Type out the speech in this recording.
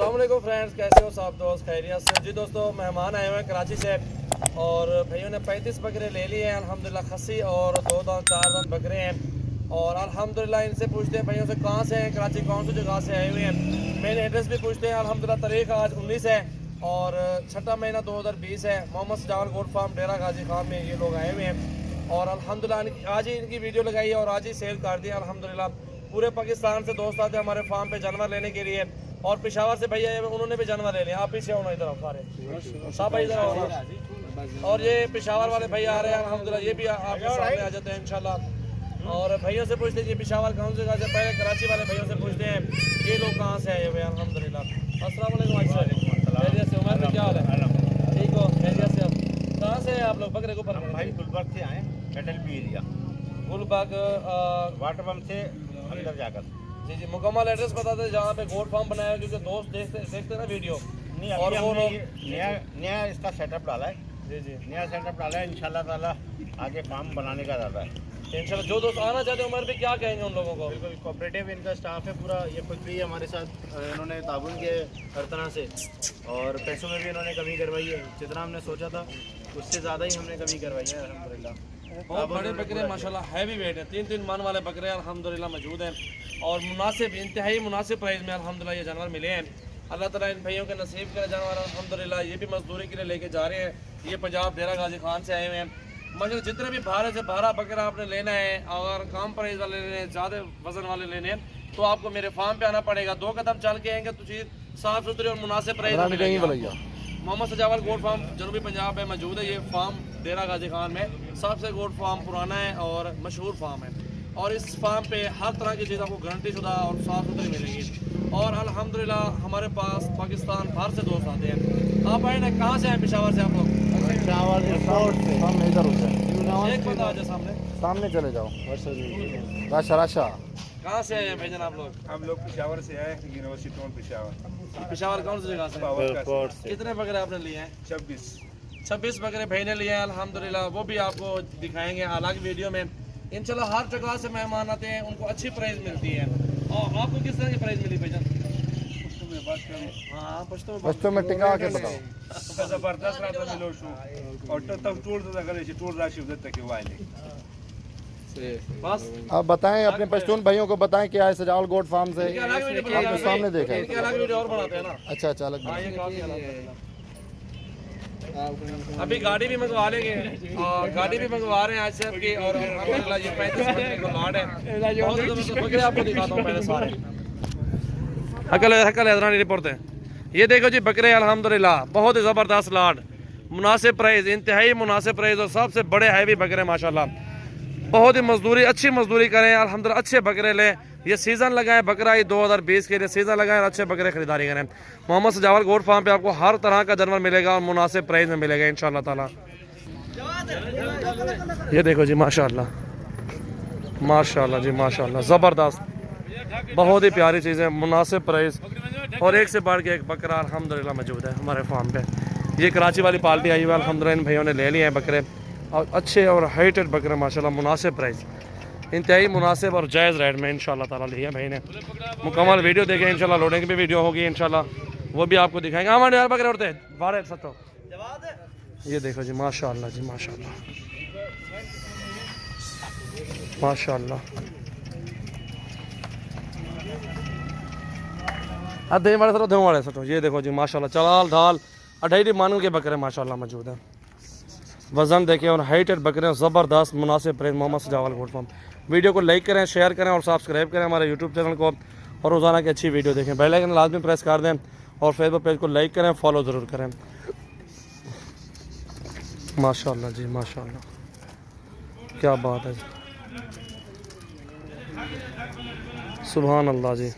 अस्सलाम वालेकुम फ्रेंड्स, कैसे हो सब दोस्त? खैरियत से? जी दोस्तों, मेहमान आए हुए हैं कराची से और भैयों ने 35 बकरे ले लिए हैं अल्हम्दुलिल्लाह, खस्सी और 2 दांत 4 दांत बकरे हैं। और अल्हम्दुलिल्लाह इनसे पूछते हैं भैयों से कहाँ से हैं, कराची कौन सी जगह से आए हुए हैं, मेन एड्रेस भी पूछते हैं। अल्हम्दुलिल्लाह तारीख आज 19 है और 6वां महीना 2020 है। मोहम्मद सजावल गोट फार्म डेरा गाजी खान में ये लोग आए हुए हैं और अल्हम्दुलिल्लाह आज ही इनकी वीडियो लगाई है और आज ही सेल कर दी अल्हम्दुलिल्लाह। पूरे पाकिस्तान से दोस्त आते हैं हमारे फार्म पे जानवर लेने के लिए और पेशावर से भैया उन्होंने भी जानवर ले लिया। आप पीछे होना इधर सारे सब भाई इधर आओ। और ये पेशावर वाले भैया आ रहे हैं अल्हम्दुलिल्लाह, ये भी आपके सामने आ जाते हैं इंशाल्लाह। और भैयों से पूछते हैं ये पेशावर कौन सी जगह से, पहले कराची वाले भैयों से पूछते हैं ये लोग कहाँ से आए हुए हैं अल्हम्दुलिल्लाह। अस्सलाम वालेकुम खैरियत से? उमर में क्या हाल है? ठीक हो? खैरियत से? अब कहाँ से आप लोग बकरे को पर भाई गुलबर्ग से आए, metal P area Gulbagh water pump से अंदर जाकर। जी जी, मुकम्मल एड्रेस बता दें जहाँ पे गोट फार्म बनाया है, क्योंकि दोस्त देखते ना वीडियो। नहीं और अभी वो हमने लोग नया इसका सेटअप डाला है। जी जी नया सेटअप डाला है, इंशाल्लाह ताला आगे फार्म बनाने का इरादा है। इंशाल्लाह। जो दोस्त आना चाहते हैं उमर भी क्या कहेंगे उन लोगों को? बिल्कुल कोऑपरेटिव इनका स्टाफ है पूरा, ये खुद भी हमारे साथ इन्होंने ताबुन किया हर तरह से और पैसों में भी इन्होंने कमी करवाई है। जितना हमने सोचा था उससे ज़्यादा ही हमने कमी करवाई है अल्हम्दुलिल्लाह। बहुत बड़े बकरे माशाल्लाह, हैवी वेट है, 3-3 मन वाले बकरे अल्हम्दुलिल्लाह मौजूद हैं और मुनासिब, इंतहाई मुनासिब प्राइस में अल्हम्दुलिल्लाह ये जानवर मिले हैं। अल्लाह ताला इन भैयों के नसीब करे जानवर अल्हम्दुलिल्लाह। ये भी मजदूरी के लिए लेके जा रहे हैं, ये पंजाब डेरा गाजी खान से आए हुए हैं। मतलब जितने भी भारे से भारा बकरा आपने लेना है, अगर कम प्राइस वाले लेने हैं, ज़्यादा वजन वाले लेने हैं, तो आपको मेरे फार्म पे आना पड़ेगा। 2 कदम चल के आएंगे तो चीज़ साफ सुथरी और मुनासिब प्राइस में मिलेगी। मोहम्मद सजावल गोट फार्म जनूबी पंजाब में मौजूद है। ये फार्म डेरा गाजी खान में सबसे गोट फार्म पुराना है और मशहूर फार्म है और इस फार्म पे हर तरह की चीज़ आपको गारंटी शुदा और साफ सुथरी मिलेगी। और अल्हम्दुलिल्लाह हमारे पास पाकिस्तान बाहर से दोस्त आते हैं। आप आए ना, कहाँ से हैं? पेशावर से आप लोग? सामने इधर होते हैं, एक बंदा आ जाए सामने, सामने चले जाओ। राशा कहाँ से आए हैं भाईजान आप लोग? हम लोग पेशावर से आए, यूनिवर्सिटी टाउन पेशावर। पेशावर कौन सी जगह से? पावर का कितने बकरे आपने लिए हैं? 26 बकरे भाई ने लिए हैं अल्हम्दुलिल्लाह। वो भी आपको दिखाएंगे अलग वीडियो में इंशाल्लाह। हर जगह से मेहमान आते हैं, उनको अच्छी प्राइस मिलती है। और आपको किस तरह की प्राइस मिली भाईजान? हाँ, बच्चों में टिका के बताओ। जबरदस्त रात मिलो शू और तब टूर तो अगर ये टूर राशि उधर तक वाले बस आप बताएं अपने पश्तून भाइयों को बताएं क्या है सजावल गोट फार्म से। आपने सामने देखा है? इनके अलग वीडियो और बनाते हैं ना। अच्छा अच्छा, अलग हाँ, ये काफी अलग है। अभी गाड़ी भी मंगवा लेंगे और गाड़ी भी मंगवा रहे हैं आज से आपकी। और अल्हम्दुलिल्लाह ये 35 बकरे को लाड है, बहुत ज़बरदस्त बकरे आपको दिखाता हूँ पहले सारे। हकल हैदरानी रिपोर्ट है। ये देखो जी बकरे अल्हम्दुलिल्लाह बहुत ही ज़बरदस्त लाड, मुनासिब प्राइस, इंतहाई मुनासिब प्राइस और सबसे बड़े हैवी बकरे माशाल्लाह। बहुत ही मजदूरी, अच्छी मजदूरी करें अल्हम्दुलिल्लाह, अच्छे बकरे लें। ये सीज़न लगाएं बकरा, ये 2020 के लिए सीज़न लगाएं और अच्छे बकरे खरीदारी करें। मोहम्मद सजावल गोट फार्म पे आपको हर तरह का जानवर मिलेगा और मुनासिब प्राइस में मिलेगा इंशाल्लाह ताला। ये देखो जी माशाल्लाह, माशाल्लाह जी माशाल्लाह, ज़बरदस्त, बहुत ही प्यारी चीज़ें, मुनासिब प्राइस और एक से बढ़ के एक बकरा अल्हम्दुलिल्लाह मौजूद है हमारे फार्म पे। ये कराची वाली पार्टी आई हुई है अल्हम्दुलिल्लाह, इन भैयों ने ले लिए हैं बकरे और अच्छे और हाइटेड बकरे माशाल्लाह, मुनासिब प्राइस, इंतहाई मुनासिब और जायज़ रेट में इंशाल्लाह ताला लिए भाई ने। मुकम्मल वीडियो देखें इंशाल्लाह, लोडिंग भी वीडियो होगी इंशाल्लाह, वो भी आपको दिखाएंगे। हमारे यार बकरे उड़ते बारह सत्तो। ये देखो जी माशाल्लाह जी माशाल्लाह माशाल्लाह। दे वाले सटो, दे वाले सटो। ये देखो जी माशाल्लाह, चलाल ढाल 2.5 मन के बकरे माशाल्लाह मौजूद हैं। वज़न देखें और हाइटेड बकरे ज़बरदस्त मुनासिब प्राइस। मोहम्मद सजावल गोट फार्म। वीडियो को लाइक करें, शेयर करें और सब्सक्राइब करें हमारे यूट्यूब चैनल को और रोज़ाना की अच्छी वीडियो देखें। बेल आइकन लाजमी प्रेस कर दें और फेसबुक पेज को लाइक करें, फॉलो ज़रूर करें। माशाल्लाह जी माशाल्लाह, क्या बात है, सुभान अल्लाह जी।